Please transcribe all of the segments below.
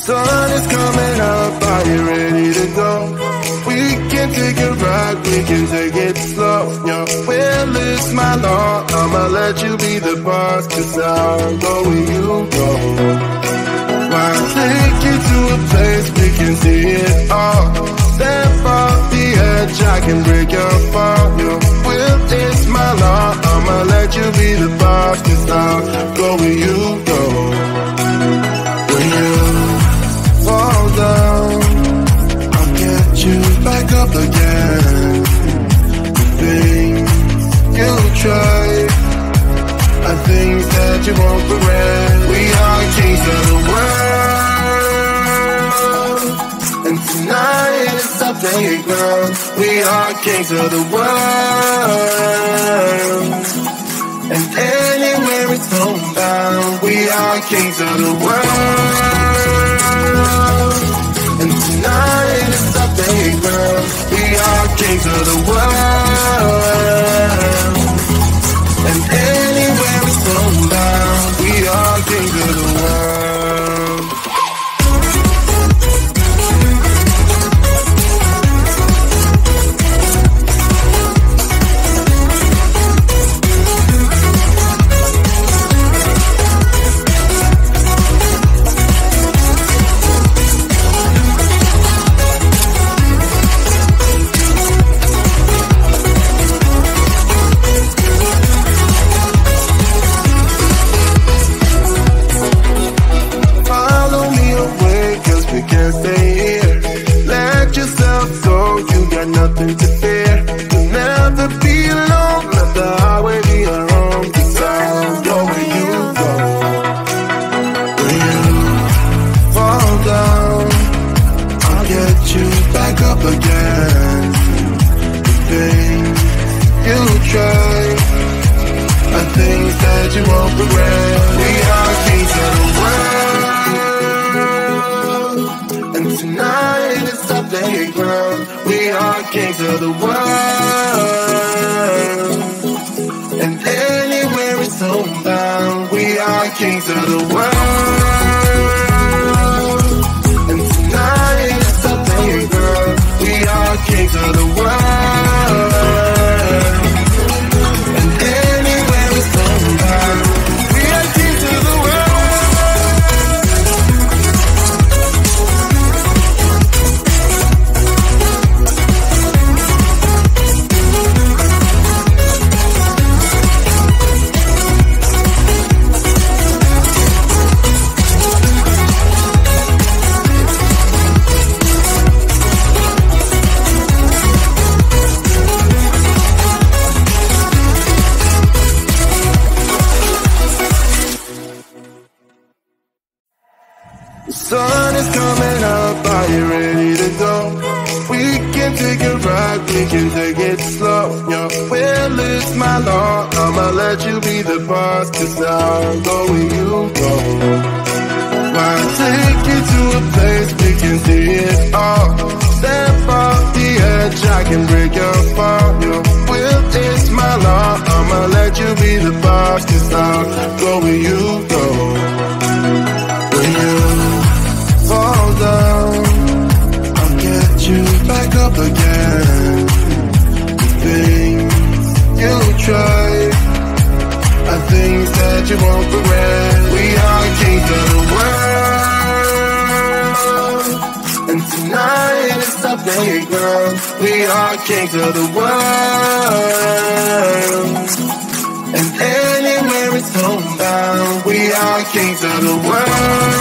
sun is coming up, are you ready to go? We can take a ride, we can take it slow. Your will is my law, I'ma let you be the boss, 'cause I'll go where you go. I'll take you to a place we can see it all. Step off the edge, I can break your fall. Your will is my law, I'ma let you be the boss, 'cause I'll go where you go. When you fall down, I'll get you back up again. The things you try are things that you won't regret. We are kings of the world, and tonight is our playground. We are kings of the world, and anywhere it's homebound. We are kings of the world, and tonight is our playground. We are kings of the world, and anywhere it's homebound. We are kings of the world. Nothing to fear. You'll never be alone. Let the highway be your home, 'cause I'll go where you go. When you fall down, I'll get you back up again. The things you try are things that you won't regret. We are kings of the world, and tonight is our playground. We are kings of the world, and anywhere it's homebound. We are kings of the world, and tonight it's our playground. We are kings of the world, and anywhere it's homebound. We are kings of the world. Sun is coming up, are you ready to go? We can take a ride, we can take it slow. Your will is my law, I'ma let you be the boss, 'cause I'll go where you go. I'll take you to a place we can see it all. Step off the edge, I can break your fall. Your will is my law, I'ma let you be the boss, 'cause I'll go where you go. When you fall down, I'll get you back up again. The things you try are things that you won't regret. We are kings of the world, and tonight is our playground. We are kings of the world, and anywhere it's homebound. We are kings of the world,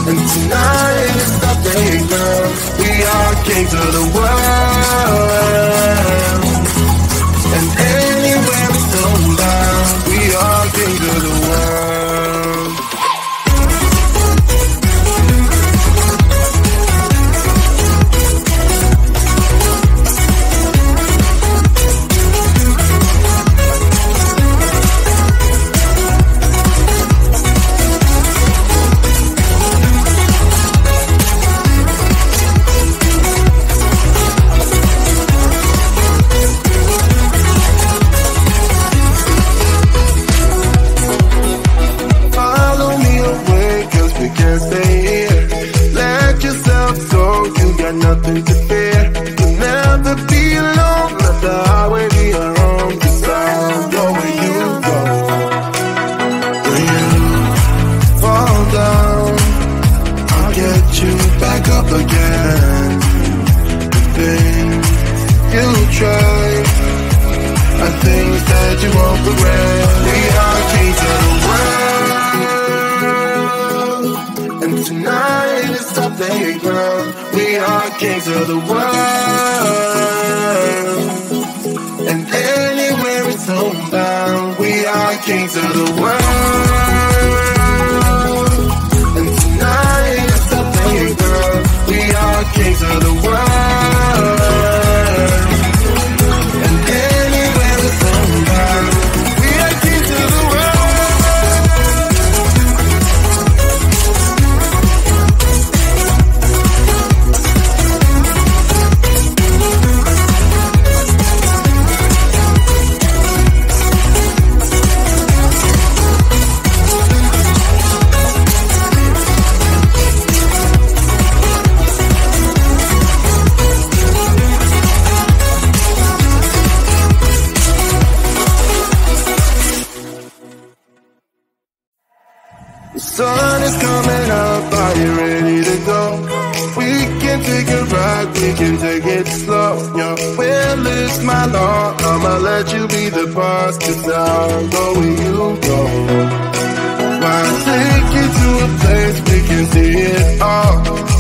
and tonight is our playground. We are kings of the world, and anywhere it's homebound. We are kings of the world. nothing to fear. We'll never be alone. Let the highway be our home. 'Cause I'll go where you go. When you fall down, I'll get you back up again. The things you try are things that you won't regret. We are kings of the world, and tonight is our playground. We are kings of the world, and anywhere it's homebound. We are kings of the world, and tonight is our playground. We are kings of the world. Sun is coming up, are you ready to go? We can take a ride, we can take it slow. Your will is my law, I'ma let you be the boss. 'Cause I'll go where you go. I'll take you to a place we can see it all.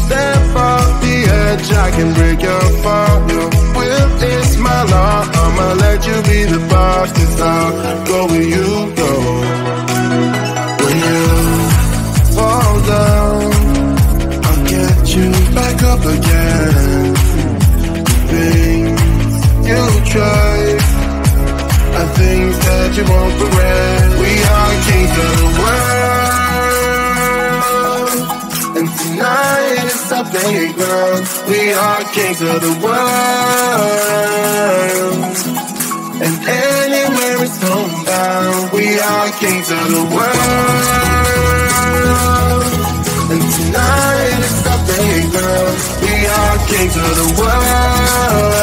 Step off the edge, I can break your fall. Your will is my law, I'ma let you be the boss. 'Cause I'll go where you go. When you fall down, I'll get you back up again. The things you try are things that you won't regret. We are kings of the world, and tonight is our playground. We are kings of the world, and anywhere it's homebound. We are kings of the world, and tonight is our playground. We are kings of the world.